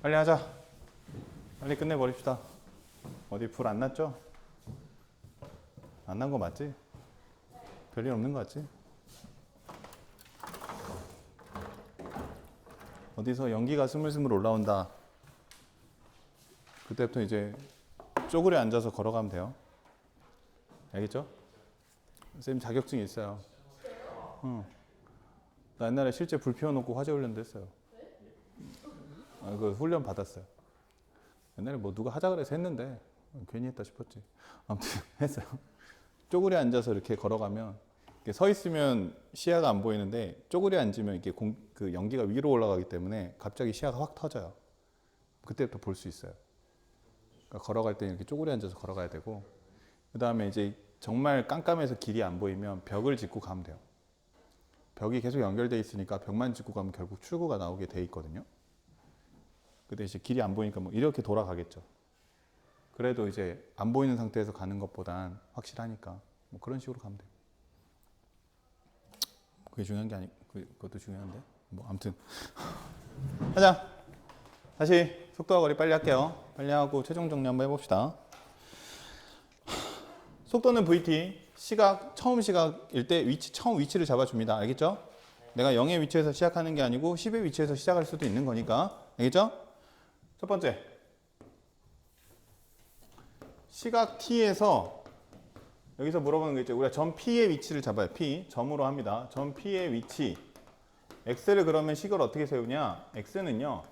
빨리 하자. 빨리 끝내버립시다. 어디 불 안 났죠? 안 난 거 맞지? 별일 없는 거 같지? 어디서 연기가 스물스물 올라온다. 그때부터 이제 쪼그려 앉아서 걸어가면 돼요. 알겠죠? 선생님 자격증이 있어요. 나 옛날에 실제 불 피워놓고 화재 훈련도 했어요. 그 훈련 받았어요. 옛날에 뭐 누가 하자 그래서 했는데 괜히 했다 싶었지. 아무튼 했어요. 쪼그려 앉아서 이렇게 걸어가면 이렇게 서 있으면 시야가 안 보이는데 쪼그려 앉으면 이렇게 그 연기가 위로 올라가기 때문에 갑자기 시야가 확 터져요. 그때부터 볼 수 있어요. 그러니까 걸어갈 때 이렇게 쪼그려 앉아서 걸어가야 되고, 그 다음에 이제 정말 깜깜해서 길이 안 보이면 벽을 짚고 가면 돼요. 벽이 계속 연결돼 있으니까 벽만 짚고 가면 결국 출구가 나오게 돼 있거든요. 근데 이제 길이 안 보이니까 뭐 이렇게 돌아가겠죠. 그래도 이제 안 보이는 상태에서 가는 것보단 확실하니까 뭐 그런 식으로 가면 돼요. 그게 중요한 게 아니, 그것도 중요한데 뭐 아무튼 하자. 다시 속도와 거리 빨리 할게요. 빨리 하고 최종 정리 한번 해봅시다. 속도는 VT, 시각, 처음 시각일 때 처음 위치를 잡아줍니다. 알겠죠? 내가 0의 위치에서 시작하는 게 아니고 10의 위치에서 시작할 수도 있는 거니까. 알겠죠? 첫 번째, 시각 T에서 여기서 물어보는 게 있죠. 우리가 점 P의 위치를 잡아요. P, 점으로 합니다. 점 P의 위치. X를 그러면 식을 어떻게 세우냐? X는요,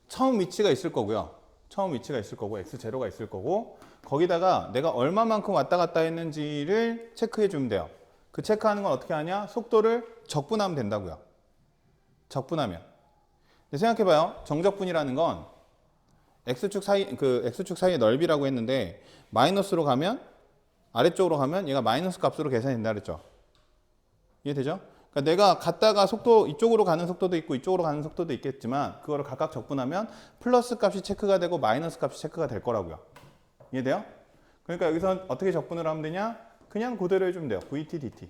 처음 위치가 있을 거고요. 처음 위치가 있을 거고, X0가 있을 거고, 거기다가 내가 얼마만큼 왔다 갔다 했는지를 체크해 주면 돼요. 그 체크하는 건 어떻게 하냐? 속도를 적분하면 된다고요. 적분하면. 생각해 봐요. 정적분이라는 건 X축 사이, X축 사이의 넓이라고 했는데, 마이너스로 가면, 아래쪽으로 가면 얘가 마이너스 값으로 계산이 된다 그랬죠. 이해되죠? 그러니까 내가 갔다가 속도, 이쪽으로 가는 속도도 있고 이쪽으로 가는 속도도 있겠지만, 그거를 각각 적분하면 플러스 값이 체크가 되고 마이너스 값이 체크가 될 거라고요. 이해돼요? 그러니까 여기서 어떻게 적분을 하면 되냐? 그냥 그대로 해주면 돼요. VT, DT.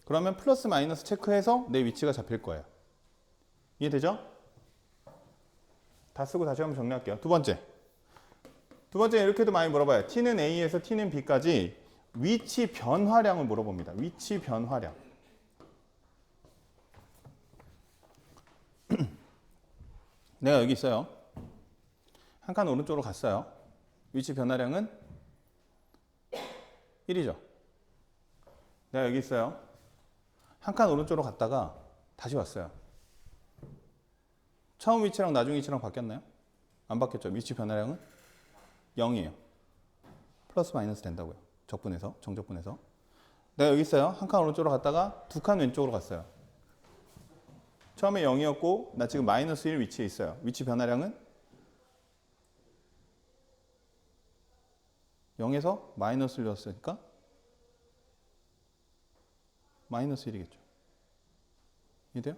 그러면 플러스 마이너스 체크해서 내 위치가 잡힐 거예요. 이해되죠? 다 쓰고 다시 한번 정리할게요. 두 번째. 두 번째 이렇게도 많이 물어봐요. T는 A에서 T는 B까지 위치 변화량을 물어봅니다. 위치 변화량. 내가 여기 있어요. 한 칸 오른쪽으로 갔어요. 위치 변화량은 1이죠. 내가 여기 있어요. 한 칸 오른쪽으로 갔다가 다시 왔어요. 처음 위치랑 나중 위치랑 바뀌었나요? 안 바뀌었죠. 위치 변화량은 0이에요. 플러스 마이너스 된다고요. 적분해서, 정적분해서. 내가 여기 있어요. 한 칸 오른쪽으로 갔다가 두 칸 왼쪽으로 갔어요. 처음에 0이었고 나 지금 마이너스 1 위치에 있어요. 위치 변화량은 0에서 마이너스 1이었으니까 마이너스 1이겠죠. 이해돼요?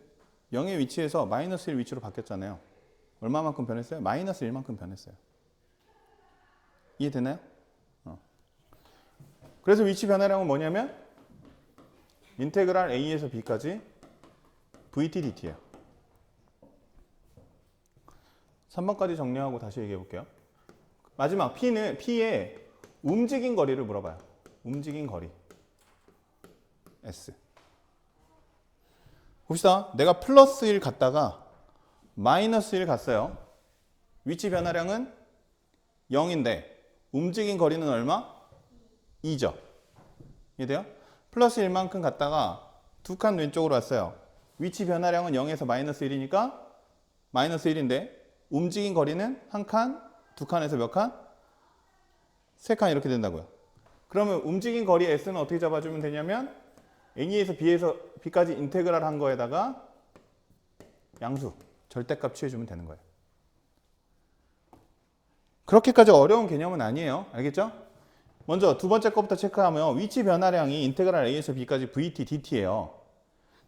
0의 위치에서 마이너스 1 위치로 바뀌었잖아요. 얼마만큼 변했어요? 마이너스 1만큼 변했어요. 이해되나요? 그래서 위치 변화량은 뭐냐면 인테그랄 A에서 B까지 VT, DT예요. 3번까지 정리하고 다시 얘기해 볼게요. 마지막 P는 P의 움직인 거리를 물어봐요. 움직인 거리. S. 봅시다. 내가 플러스 1 갔다가 마이너스 1 갔어요. 위치 변화량은 0인데 움직인 거리는 얼마? 2죠. 이해돼요? 플러스 1만큼 갔다가 두 칸 왼쪽으로 왔어요. 위치 변화량은 0에서 마이너스 1이니까 마이너스 1인데 움직인 거리는 한 칸, 두 칸에서 몇 칸? 세 칸 이렇게 된다고요. 그러면 움직인 거리 S는 어떻게 잡아주면 되냐면 A에서 B까지 인테그랄 한 거에다가 양수, 절대값 취해주면 되는 거예요. 그렇게까지 어려운 개념은 아니에요. 알겠죠? 먼저 두 번째 거부터 체크하면 위치 변화량이 인테그랄 A에서 B까지 VT, DT예요.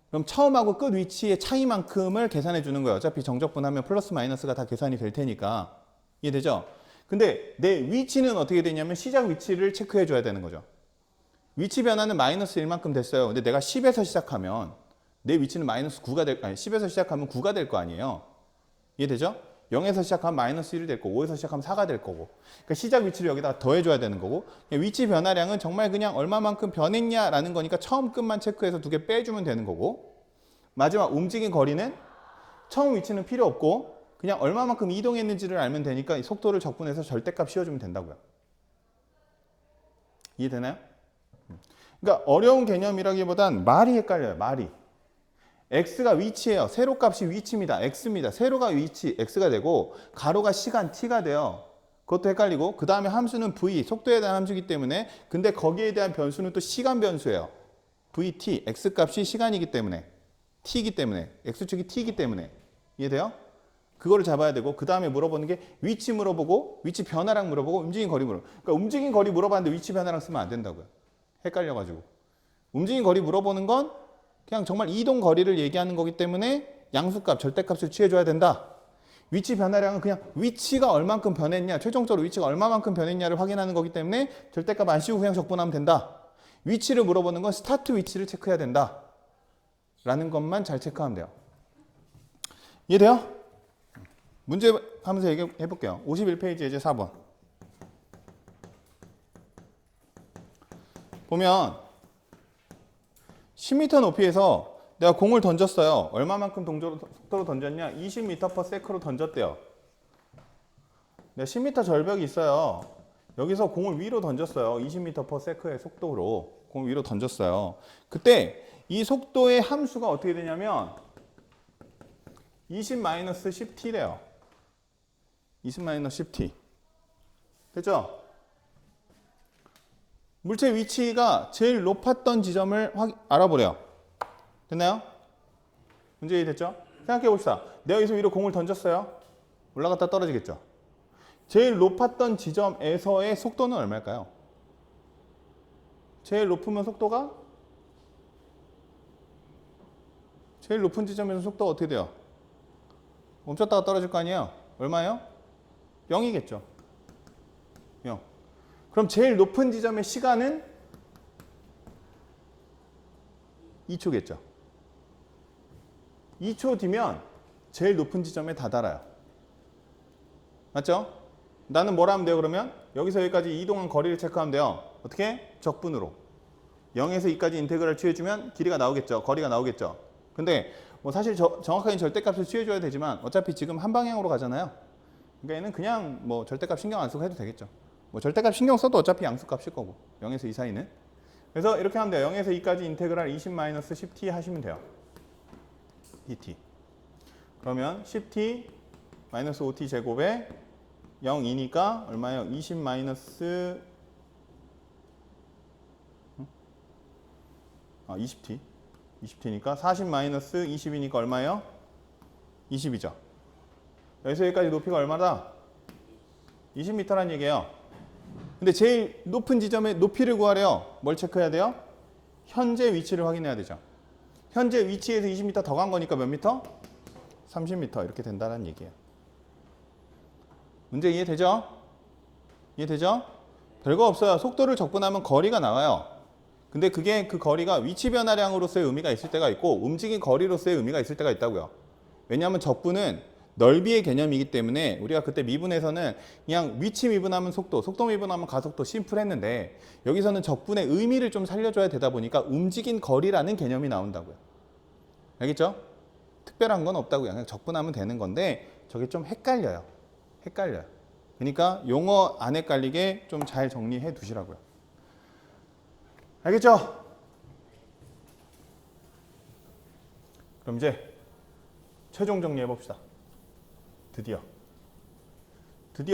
그럼 처음하고 끝 위치의 차이만큼을 계산해 주는 거예요. 어차피 정적분하면 플러스 마이너스가 다 계산이 될 테니까. 이해되죠? 근데 내 위치는 어떻게 되냐면 시작 위치를 체크해 줘야 되는 거죠. 위치 변화는 마이너스 1만큼 됐어요. 근데 내가 10에서 시작하면 내 위치는 마이너스 9가 아니 10에서 시작하면 9가 될 거 아니에요. 이해되죠? 0에서 시작하면 마이너스 1이 될 거고 5에서 시작하면 4가 될 거고 그러니까 시작 위치를 여기다가 더해줘야 되는 거고 위치 변화량은 정말 그냥 얼마만큼 변했냐라는 거니까 처음 끝만 체크해서 2개 빼주면 되는 거고 마지막 움직인 거리는 처음 위치는 필요 없고 그냥 얼마만큼 이동했는지를 알면 되니까 이 속도를 적분해서 절대값 씌워주면 된다고요. 이해되나요? 그러니까 어려운 개념이라기보단 말이 헷갈려요. 말이. x가 위치예요. 세로값이 위치입니다. x입니다. 세로가 위치 x가 되고 가로가 시간 t가 돼요. 그것도 헷갈리고 그 다음에 함수는 v 속도에 대한 함수이기 때문에 근데 거기에 대한 변수는 또 시간 변수예요. vt x값이 시간이기 때문에 t이기 때문에 x축이 t이기 때문에 이해돼요? 그거를 잡아야 되고 그 다음에 물어보는 게 위치 물어보고 위치 변화량 물어보고 움직인 거리 물어보고 그러니까 움직인 거리 물어봤는데 위치 변화량 쓰면 안 된다고요. 헷갈려가지고 움직인 거리 물어보는 건 그냥 정말 이동 거리를 얘기하는 거기 때문에 양수값, 절대값을 취해줘야 된다. 위치 변화량은 그냥 위치가 얼만큼 변했냐, 최종적으로 위치가 얼마만큼 변했냐를 확인하는 거기 때문에 절대값 안 씌우고 그냥 적분하면 된다. 위치를 물어보는 건 스타트 위치를 체크해야 된다. 라는 것만 잘 체크하면 돼요. 이해돼요? 문제 하면서 얘기해 볼게요. 51페이지 이제 4번. 보면 10m 높이에서 내가 공을 던졌어요. 얼마만큼 속도로 던졌냐? 20m/s로 던졌대요. 내가 10m 절벽이 있어요. 여기서 공을 위로 던졌어요. 20m/s의 속도로 공을 위로 던졌어요. 그때 이 속도의 함수가 어떻게 되냐면 20-10t래요. 20-10t. 됐죠? 물체 위치가 제일 높았던 지점을 알아보래요. 됐나요? 문제 이해됐죠? 생각해 봅시다. 내가 여기서 위로 공을 던졌어요. 올라갔다 떨어지겠죠? 제일 높았던 지점에서의 속도는 얼마일까요? 제일 높으면 속도가? 제일 높은 지점에서 속도가 어떻게 돼요? 멈췄다가 떨어질 거 아니에요? 얼마예요? 0이겠죠? 0. 그럼 제일 높은 지점의 시간은 2초겠죠. 2초 뒤면 제일 높은 지점에 다다라요. 맞죠? 나는 뭘 하면 돼요 그러면? 여기서 여기까지 이동한 거리를 체크하면 돼요. 어떻게? 적분으로. 0에서 2까지 인테그랄 취해주면 길이가 나오겠죠. 거리가 나오겠죠. 근데 뭐 사실 정확하게 절대값을 취해줘야 되지만 어차피 지금 한 방향으로 가잖아요. 그러니까 얘는 그냥 뭐 절대값 신경 안 쓰고 해도 되겠죠. 뭐 절대값 신경 써도 어차피 양수값일 거고 0에서 2 사이는. 그래서 이렇게 하면 돼요. 0에서 2까지 인테그랄 20-10t 하시면 돼요. dt. 그러면 10t 마이너스 5t 제곱에 0이니까 얼마예요? 20 마이너스 20t. 20t니까 40 마이너스 20이니까 얼마예요? 20이죠. 여기서 여기까지 높이가 얼마다? 20m란 얘기예요. 근데 제일 높은 지점의 높이를 구하래요. 뭘 체크해야 돼요? 현재 위치를 확인해야 되죠. 현재 위치에서 20m 더 간 거니까 몇 미터? 30m 이렇게 된다는 얘기예요. 문제 이해되죠? 이해되죠? 별거 없어요. 속도를 적분하면 거리가 나와요. 근데 그게 그 거리가 위치 변화량으로서의 의미가 있을 때가 있고 움직인 거리로서의 의미가 있을 때가 있다고요. 왜냐하면 적분은 넓이의 개념이기 때문에 우리가 그때 미분에서는 그냥 위치 미분하면 속도, 속도 미분하면 가속도 심플했는데 여기서는 적분의 의미를 좀 살려줘야 되다 보니까 움직인 거리라는 개념이 나온다고요. 알겠죠? 특별한 건 없다고요. 그냥 적분하면 되는 건데 저게 좀 헷갈려요. 헷갈려요. 그러니까 용어 안 헷갈리게 좀 잘 정리해 두시라고요. 알겠죠? 그럼 이제 최종 정리해 봅시다. 드디어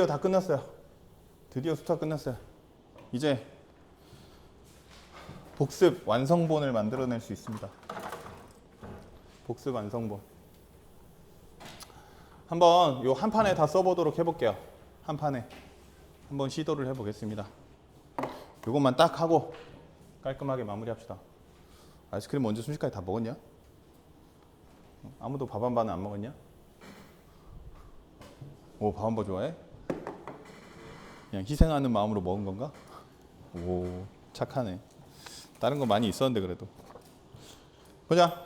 다 끝났어요. 드디어 수타 끝났어요. 이제 복습 완성본을 만들어낼 수 있습니다. 복습 완성본. 한번 요 한 판에 다 써보도록 해볼게요. 한 판에 한번 시도를 해보겠습니다. 요것만 딱 하고 깔끔하게 마무리합시다. 아이스크림 언제 순식간에 다 먹었냐? 아무도 밥 한 반은 안 먹었냐? 오, 밥 한 번 좋아해? 그냥 희생하는 마음으로 먹은 건가? 오, 착하네. 다른 거 많이 있었는데 그래도. 보자.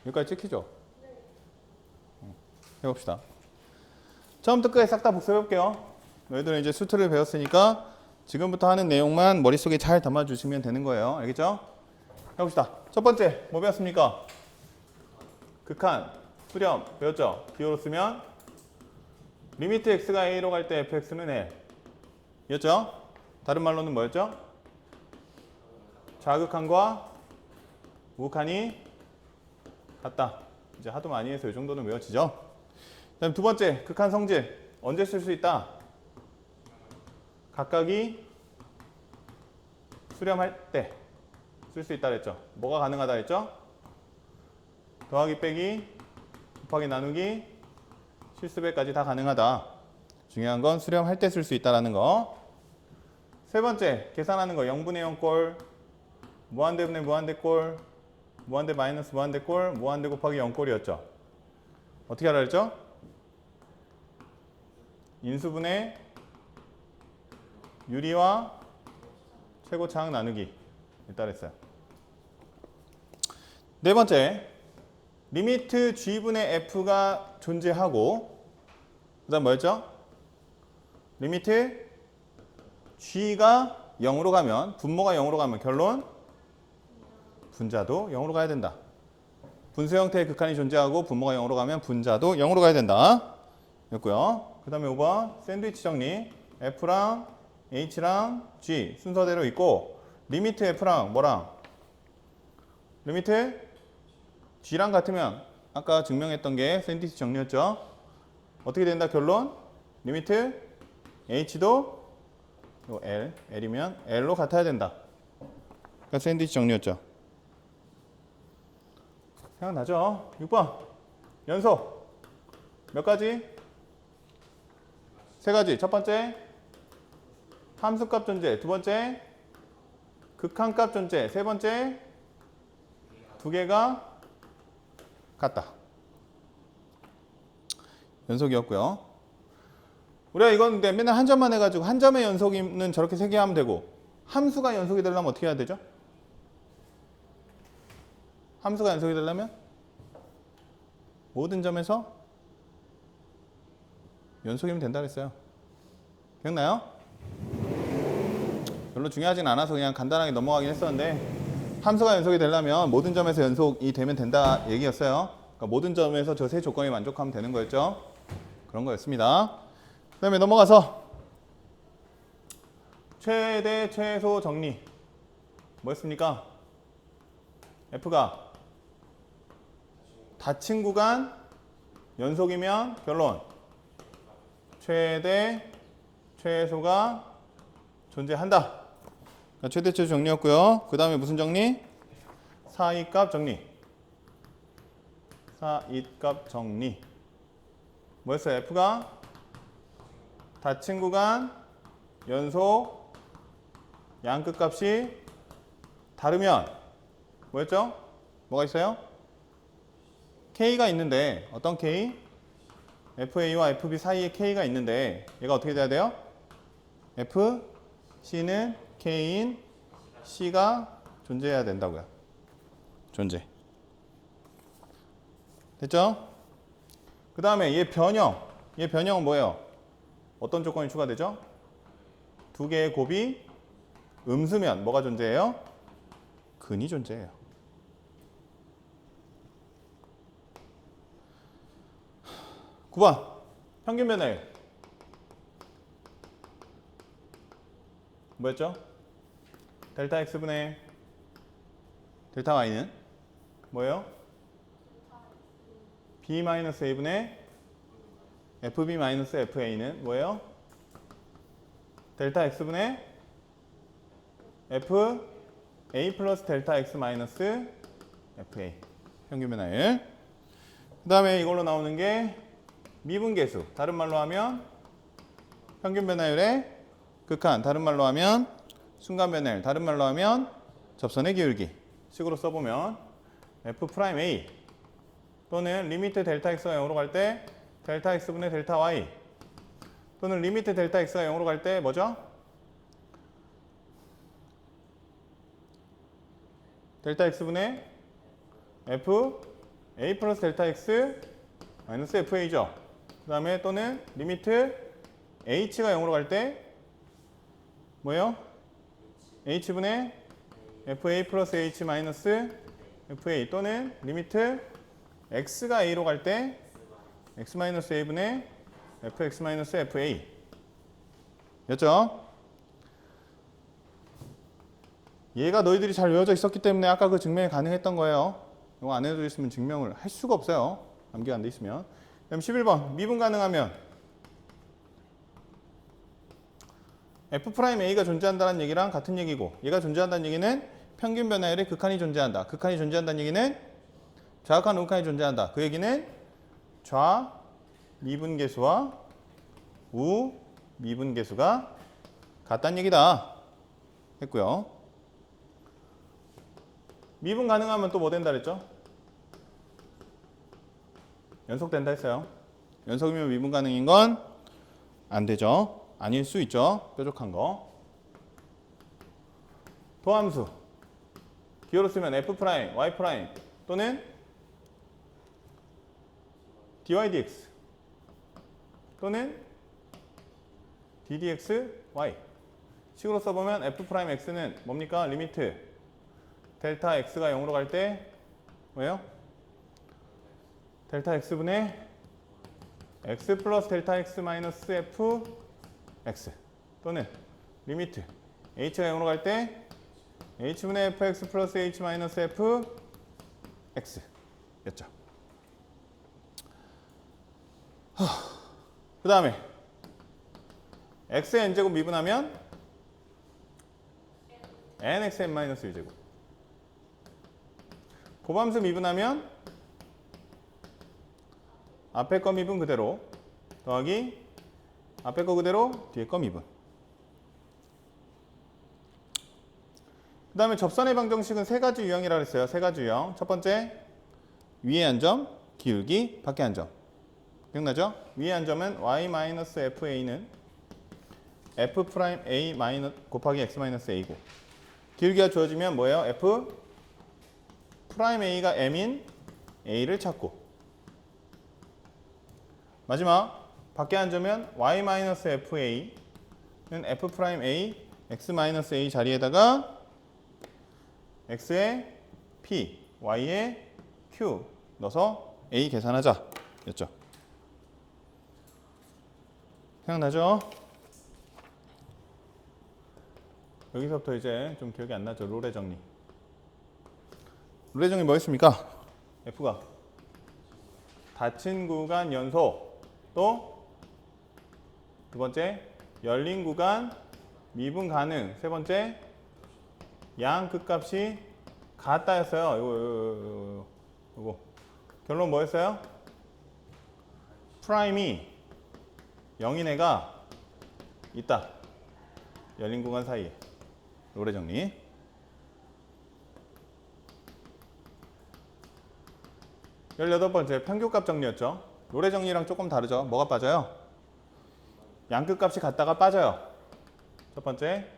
여기까지 찍히죠? 해봅시다. 처음부터 끝까지 싹 다 복습해볼게요. 너희들은 이제 수트를 배웠으니까 지금부터 하는 내용만 머릿속에 잘 담아주시면 되는 거예요. 알겠죠? 해봅시다. 첫 번째 뭐 배웠습니까? 극한, 수렴 배웠죠? 기호로 쓰면 리미트 x가 a로 갈 때 fx는 L 이었죠? 다른 말로는 뭐였죠? 좌극한과 우극한이 같다. 이제 하도 많이 해서 이 정도는 외워지죠? 그 다음 두 번째, 극한 성질. 언제 쓸 수 있다? 각각이 수렴할 때 쓸 수 있다 그랬죠? 뭐가 가능하다 했죠? 더하기 빼기, 곱하기 나누기, 실수배까지 다 가능하다. 중요한 건 수렴할 때 쓸 수 있다라는 거. 세 번째, 계산하는 거. 0분의 0꼴, 무한대분의 무한대꼴, 무한대 마이너스 무한대꼴, 무한대 곱하기 0꼴이었죠. 어떻게 하라 그랬죠? 인수분의 유리와 최고차항 나누기 있다 그랬어요. 네 번째, 리미트 g분의 f가 존재하고 그 다음 뭐였죠? 리미트 g가 0으로 가면, 분모가 0으로 가면 결론 분자도 0으로 가야 된다. 분수 형태의 극한이 존재하고 분모가 0으로 가면 분자도 0으로 가야 된다. 였고요. 그 다음에 5번 샌드위치 정리. F랑 H랑 G 순서대로 있고 리미트 F랑 뭐랑? 리미트 G랑 같으면 아까 증명했던 게 샌드위치 정리였죠. 어떻게 된다 결론? 리미트 H도 L이면 L로 같아야 된다. 그러니까 샌드위치 정리였죠. 생각나죠? 6번 연속 몇 가지? 세 가지. 첫 번째 함수값 존재, 두 번째 극한값 존재, 세 번째 두 개가 같다. 연속이었고요. 우리가 이건 근데 맨날 한 점만 해가지고 한 점의 연속은 저렇게 세 개 하면 되고 함수가 연속이 되려면 어떻게 해야 되죠? 함수가 연속이 되려면 모든 점에서 연속이면 된다 그랬어요. 기억나요? 별로 중요하진 않아서 그냥 간단하게 넘어가긴 했었는데 함수가 연속이 되려면 모든 점에서 연속이 되면 된다 얘기였어요. 그러니까 모든 점에서 저 세 조건이 만족하면 되는 거였죠. 그런 거였습니다. 그 다음에 넘어가서 최대 최소 정리 뭐였습니까? F가 닫힌 구간 연속이면 결론 최대 최소가 존재한다. 최대 최소 정리였고요. 그 다음에 무슨 정리? 사이값 정리. 사이값 정리. 뭐였어요? F가 닫힌 구간 연속 양끝값이 다르면 뭐였죠? 뭐가 있어요? K가 있는데 어떤 K? FA와 FB 사이에 K가 있는데 얘가 어떻게 돼야 돼요? FC는 K인 C가 존재해야 된다고요. 존재. 됐죠? 그 다음에 얘 변형. 얘 변형은 뭐예요? 어떤 조건이 추가되죠? 두 개의 곱이 음수면 뭐가 존재해요? 근이 존재해요. (9번) 평균 변화율 뭐였죠? 델타 x분의 델타 y는 뭐예요? b-a분의 fb-fa는 뭐예요? 델타 x분의 fa 플러스 델타 x 마이너스 fa 평균 변화율. 그 다음에 이걸로 나오는 게 미분계수, 다른 말로 하면 평균 변화율의 극한, 다른 말로 하면 순간 변화율, 다른 말로 하면 접선의 기울기 식으로 써보면 f'A 또는 리미트 델타 x가 0으로 갈 때 델타 x분의 델타 y 또는 리미트 델타 x가 0으로 갈 때 뭐죠? 델타 x분의 f a 플러스 델타 x 마이너스 fa죠. 그 다음에 또는 리미트 h가 0으로 갈 때 뭐예요? h분의 fa 플러스 h 마이너스 fa 또는 리미트 x가 a로 갈 때 x 마이너스 a분의 fx 마이너스 fa 였죠? 얘가 너희들이 잘 외워져 있었기 때문에 아까 그 증명이 가능했던 거예요. 이거 안 해져 있으면 증명을 할 수가 없어요. 암기가 안 돼 있으면. 그다음 11번 미분 가능하면 f'a가 존재한다는 얘기랑 같은 얘기고 얘가 존재한다는 얘기는 평균 변화율의 극한이 존재한다. 극한이 존재한다는 얘기는 좌극한 우극한이 존재한다. 그 얘기는 좌 미분계수와 우 미분계수가 같다는 얘기다 했고요. 미분 가능하면 또 뭐 된다 그랬죠? 연속된다 했어요. 연속이면 미분 가능인 건 안 되죠. 아닐 수 있죠. 뾰족한 거. 도함수. 기호로 쓰면 f', y' 또는 dy dx 또는 ddx y. 식으로 써보면 f'x는 뭡니까? 리미트 델타 x가 0으로 갈 때 뭐예요? 델타 x분의 x 플러스 델타 x 마이너스 f x 또는 리미트 h가 0으로 갈 때 h분의 fx 플러스 h 마이너스 f x 였죠. 그 다음에 x의 n제곱 미분하면 nxn 마이너스 1제곱 고함수 미분하면 앞에 거 미분 그대로 더하기 앞에 거 그대로 뒤에 거 미분. 그 다음에 접선의 방정식은 세 가지 유형이라 그랬어요. 세 가지 유형. 첫 번째 위에 한 점, 기울기, 밖에 한 점. 기억나죠? 위에 한 점은 y-fa는 f'(a) 곱하기 x-a고 기울기가 주어지면 뭐예요? f'a가 m인 a를 찾고 마지막 밖에 한 점은 y-fa는 f'A x-a 자리에다가 x의 p, y의 q 넣어서 a 계산하자 였죠. 생각나죠? 여기서부터 이제 좀 기억이 안 나죠? 롤의 정리. 롤의 정리 뭐였습니까? f가 닫힌 구간 연소 또 두 번째 열린 구간 미분 가능 세 번째 양 극값이 같다였어요. 이거 결론 뭐였어요? 프라임이 0인 애가 있다. 열린 구간 사이에. 롤의 정리. 열여덟 번째 평균값 정리였죠. 롤의 정리랑 조금 다르죠. 뭐가 빠져요? 양끝값이 같다가 빠져요. 첫 번째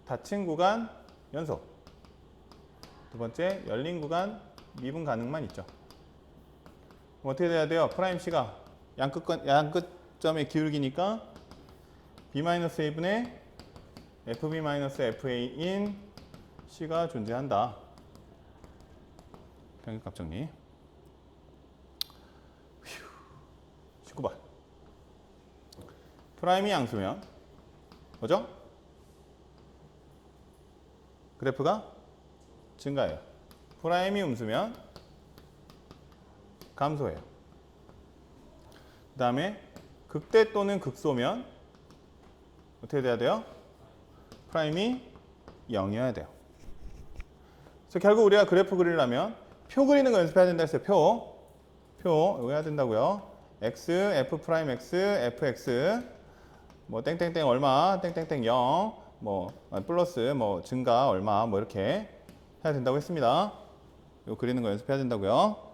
닫힌 구간 연속. 두 번째 열린 구간 미분 가능만 있죠. 그럼 어떻게 돼야 돼요? 프라임 C가 양끝점의 기울기니까 b-a분의 fb-fa인 C가 존재한다. 평균값 정리. 19번. 프라임이 양수면 뭐죠? 그래프가 증가해요. 프라임이 음수면 감소해요. 그 다음에 극대 또는 극소면 어떻게 돼야 돼요? 프라임이 0이어야 돼요. 그래서 결국 우리가 그래프 그리려면 표 그리는 거 연습해야 된다 했어요. 표 이거 해야 된다고요. x, f'x, fx 뭐 땡땡땡 얼마, 땡땡땡 0 뭐 플러스 뭐 증가 얼마 뭐 이렇게 해야 된다고 했습니다. 이거 그리는 거 연습해야 된다고요.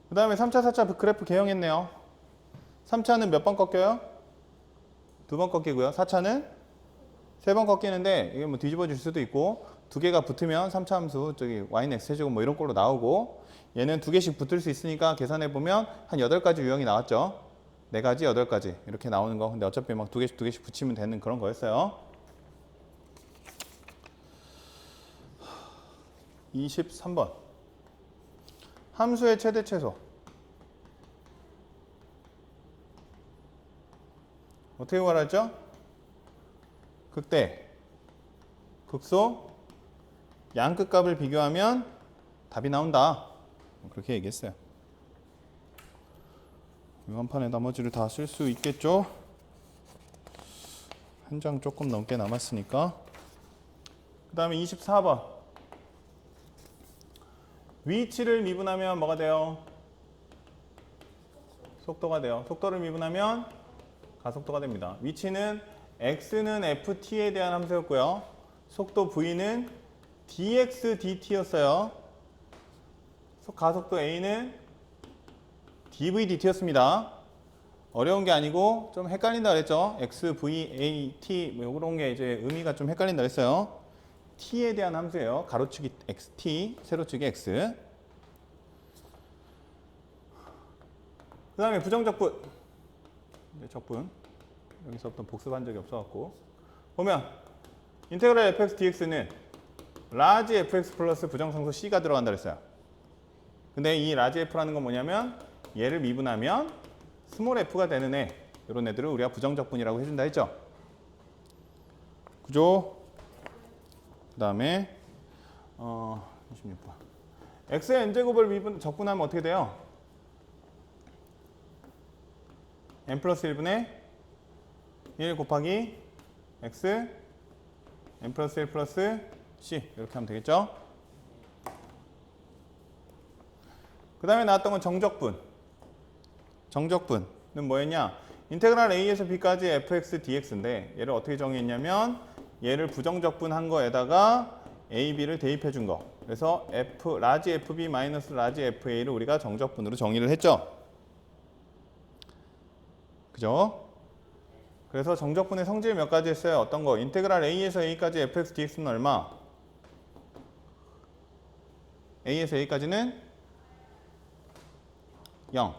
그 다음에 3차, 4차 그래프 개형했네요. 3차는 몇 번 꺾여요? 2번 꺾이고요. 4차는 3번 꺾이는데 이게 뭐 뒤집어질 수도 있고 두 개가 붙으면 3차 함수 저기 y는 x 제곱 뭐 이런 걸로 나오고 얘는 두 개씩 붙을 수 있으니까 계산해 보면 한 8가지 유형이 나왔죠. 4가지, 8가지 이렇게 나오는 거. 근데 어차피 막 두 개씩 붙이면 되는 그런 거였어요. 23번. 함수의 최대 최소. 어떻게 구하랬죠? 극대, 극소, 양끝 값을 비교하면 답이 나온다. 그렇게 얘기했어요. 이 한 판에 나머지를 다 쓸 수 있겠죠? 한 장 조금 넘게 남았으니까. 그 다음에 24번. 위치를 미분하면 뭐가 돼요? 속도가 돼요. 속도를 미분하면 가속도가 됩니다. 위치는 x는 ft에 대한 함수였고요. 속도 v는 dx dt였어요. 가속도 a는 dv dt였습니다. 어려운 게 아니고 좀 헷갈린다 그랬죠. x, v, a, t 뭐 이런 게 이제 의미가 좀 헷갈린다 그랬어요. t에 대한 함수예요. 가로치기 xt, 세로치기 x. 그 다음에 부정적분. 적분. 여기서부터 복습한 적이 없어갖고. 보면 인테그랄 fx dx는 라지 fx 플러스 부정상수 c가 들어간다 그랬어요. 근데 이 라지 f라는 건 뭐냐면 얘를 미분하면 스몰 f가 되는 애. 이런 애들을 우리가 부정적분이라고 해준다 했죠. 그죠? 그 다음에 26번. x의 n제곱을 적분하면 어떻게 돼요? n 플러스 1분의 1 곱하기 x n 플러스 1 플러스 c 이렇게 하면 되겠죠? 그 다음에 나왔던 건 정적분. 정적분은 뭐였냐? 인테그랄 a에서 b까지 fx dx인데 얘를 어떻게 정의했냐면 얘를 부정적분한 거에다가 a, b를 대입해 준 거. 그래서 라지 fb 마이너스 라지 fa를 우리가 정적분으로 정의를 했죠. 그죠? 그래서 정적분의 성질 몇 가지 했어요? 어떤 거? 인테그랄 a에서 a까지 fx dx는 얼마? a에서 a까지는 0.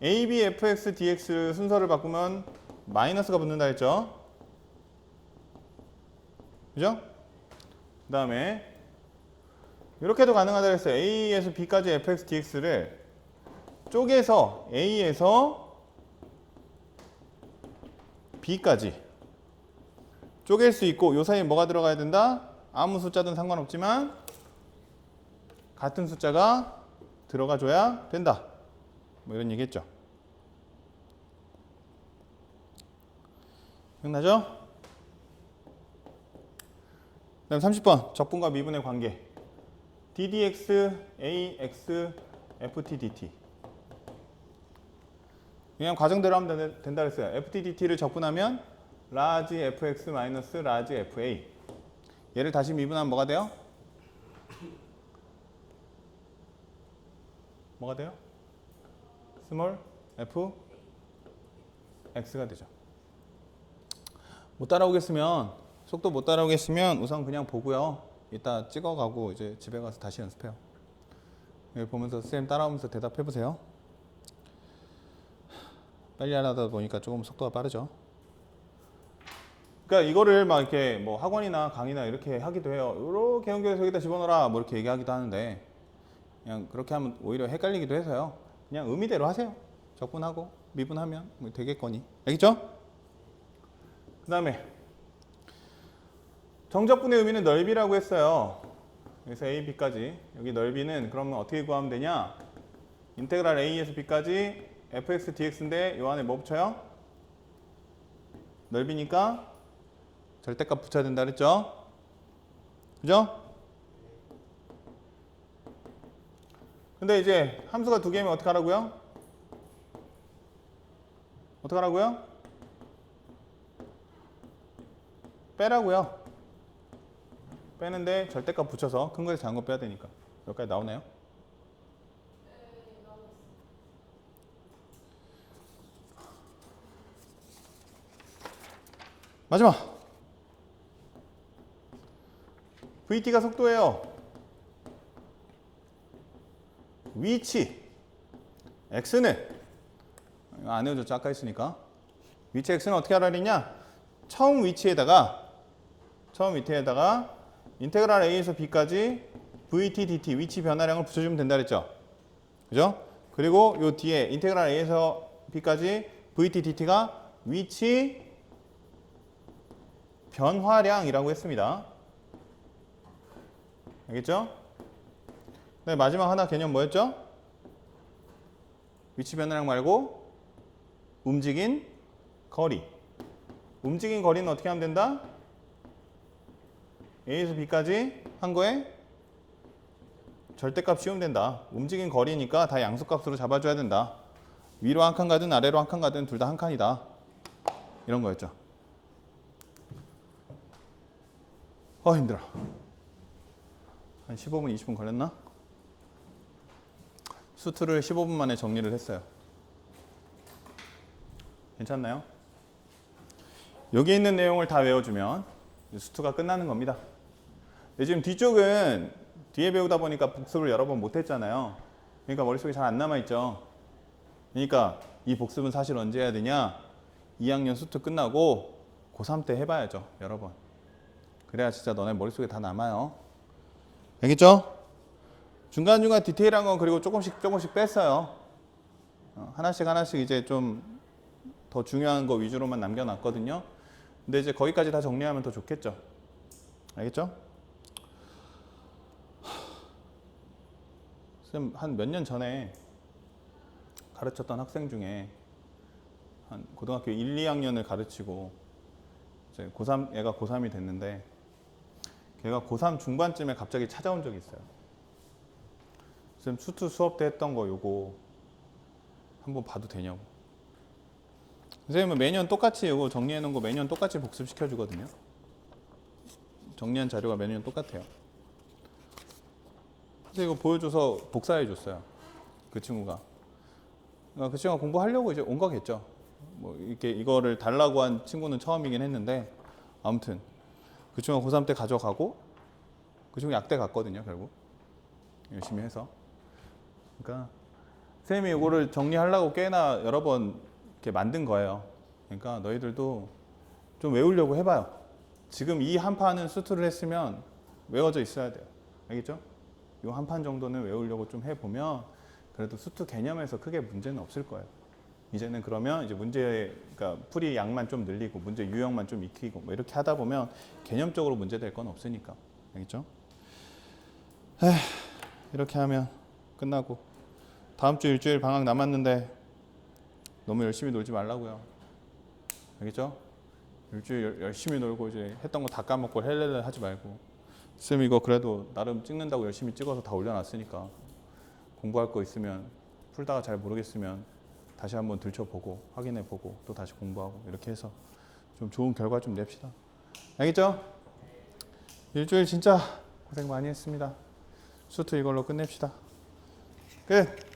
a, b, fx, dx 순서를 바꾸면 마이너스가 붙는다 했죠? 그죠? 그 다음에 이렇게도 가능하다 했어요. a에서 b까지 fx, dx를 쪼개서 a에서 b까지 쪼갤 수 있고 요 사이에 뭐가 들어가야 된다? 아무 숫자든 상관없지만 같은 숫자가 들어가 줘야 된다. 뭐 이런 얘기했죠. 기억나죠? 그 다음 30번 적분과 미분의 관계. ddx, ax, ft, dt. 그냥 과정대로 하면 된다 그랬어요. ft, dt를 적분하면 라지 fx 마이너스 라지 fa. 얘를 다시 미분하면 뭐가 돼요? 뭐가 돼요? 스몰 f x가 되죠. 못 따라오겠으면 속도 못 따라오겠으면 우선 그냥 보고요. 이따 찍어가고 이제 집에 가서 다시 연습해요. 여기 보면서 쌤 따라오면서 대답해 보세요. 빨리 하다 보니까 조금 속도가 빠르죠. 그러니까 이거를 막 이렇게 뭐 학원이나 강의나 이렇게 하기도 해요. 이렇게 연결해서 여기다 집어넣어라 뭐 이렇게 얘기하기도 하는데 그냥 그렇게 하면 오히려 헷갈리기도 해서요. 그냥 의미대로 하세요. 적분하고 미분하면 뭐 되겠거니. 알겠죠? 그 다음에 정적분의 의미는 넓이라고 했어요. 여기서 a, b까지. 여기 넓이는 그러면 어떻게 구하면 되냐? 인테그랄 a에서 b까지 fx dx인데 요 안에 뭐 붙여요? 넓이니까 절대값 붙여야 된다 그랬죠? 그죠? 근데 이제 함수가 두 개면 어떻게 하라고요? 어떻게 하라고요? 빼라고요. 빼는데 절대값 붙여서 큰 거에서 작은 거 빼야 되니까. 여기까지 나오나요? 마지막 VT가 속도예요. 위치 X는 안 외워졌죠? 아까 했으니까. 위치 X는 어떻게 하라 그랬냐? 처음 위치에다가 인테그랄 A에서 B까지 VT, DT 위치 변화량을 붙여주면 된다 그랬죠? 그죠? 그리고 요 뒤에 인테그랄 A에서 B까지 VT, DT가 위치 변화량이라고 했습니다. 알겠죠? 네, 마지막 하나 개념 뭐였죠? 위치 변화량 말고 움직인 거리. 움직인 거리는 어떻게 하면 된다? A에서 B까지 한 거에 절대값 씌우면 된다. 움직인 거리니까 다 양수값으로 잡아줘야 된다. 위로 한 칸 가든 아래로 한 칸 가든 둘 다 한 칸이다. 이런 거였죠. 힘들어. 한 15분, 20분 걸렸나? 수트를 15분 만에 정리를 했어요. 괜찮나요? 여기 있는 내용을 다 외워주면 수트가 끝나는 겁니다. 근데 지금 뒤쪽은 뒤에 배우다 보니까 복습을 여러 번 못했잖아요. 그러니까 머릿속에 잘 안 남아있죠. 그러니까 이 복습은 사실 언제 해야 되냐? 2학년 수트 끝나고 고3 때 해봐야죠. 여러 번. 그래야 진짜 너네 머릿속에 다 남아요. 알겠죠? 중간중간 디테일한 건 그리고 조금씩 뺐어요. 하나씩 이제 좀 더 중요한 거 위주로만 남겨놨거든요. 근데 이제 거기까지 다 정리하면 더 좋겠죠. 알겠죠? 쌤 한 몇 년 전에 가르쳤던 학생 중에 한 고등학교 1, 2학년을 가르치고 이제 고3, 애가 고3이 됐는데 걔가 고3 중반쯤에 갑자기 찾아온 적이 있어요. 쌤 수트 수업 때 했던 거 요거 한번 봐도 되냐고. 선생님은 매년 똑같이 이거 정리해 놓은 거 매년 똑같이 복습시켜 주거든요. 정리한 자료가 매년 똑같아요. 그래서 이거 보여줘서 복사해 줬어요. 그 친구가. 그러니까 그 친구가 공부하려고 이제 온 거겠죠. 뭐 이렇게 이거를 달라고 한 친구는 처음이긴 했는데 아무튼 그 친구가 고3 때 가져가고 그 친구 약대 갔거든요. 결국 열심히 해서. 그러니까 선생님이 이거를 정리하려고 꽤나 여러 번 이렇게 만든 거예요. 그러니까 너희들도 좀 외우려고 해봐요. 지금 이 한 판은 수트를 했으면 외워져 있어야 돼요. 알겠죠? 이 한 판 정도는 외우려고 좀 해보면 그래도 수트 개념에서 크게 문제는 없을 거예요. 이제는 그러면 이제 문제, 그러니까 풀이 양만 좀 늘리고 문제 유형만 좀 익히고 뭐 이렇게 하다 보면 개념적으로 문제 될 건 없으니까. 알겠죠? 이렇게 하면 끝나고 다음 주 일주일 방학 남았는데 너무 열심히 놀지 말라고요. 알겠죠? 일주일 열심히 놀고 이제 했던 거 다 까먹고 헬렐레 하지 말고. 쌤 이거 그래도 나름 찍는다고 열심히 찍어서 다 올려놨으니까 공부할 거 있으면 풀다가 잘 모르겠으면 다시 한번 들춰보고 확인해보고 또 다시 공부하고 이렇게 해서 좀 좋은 결과 좀 냅시다. 알겠죠? 일주일 진짜 고생 많이 했습니다. 수트 이걸로 끝냅시다. 끝!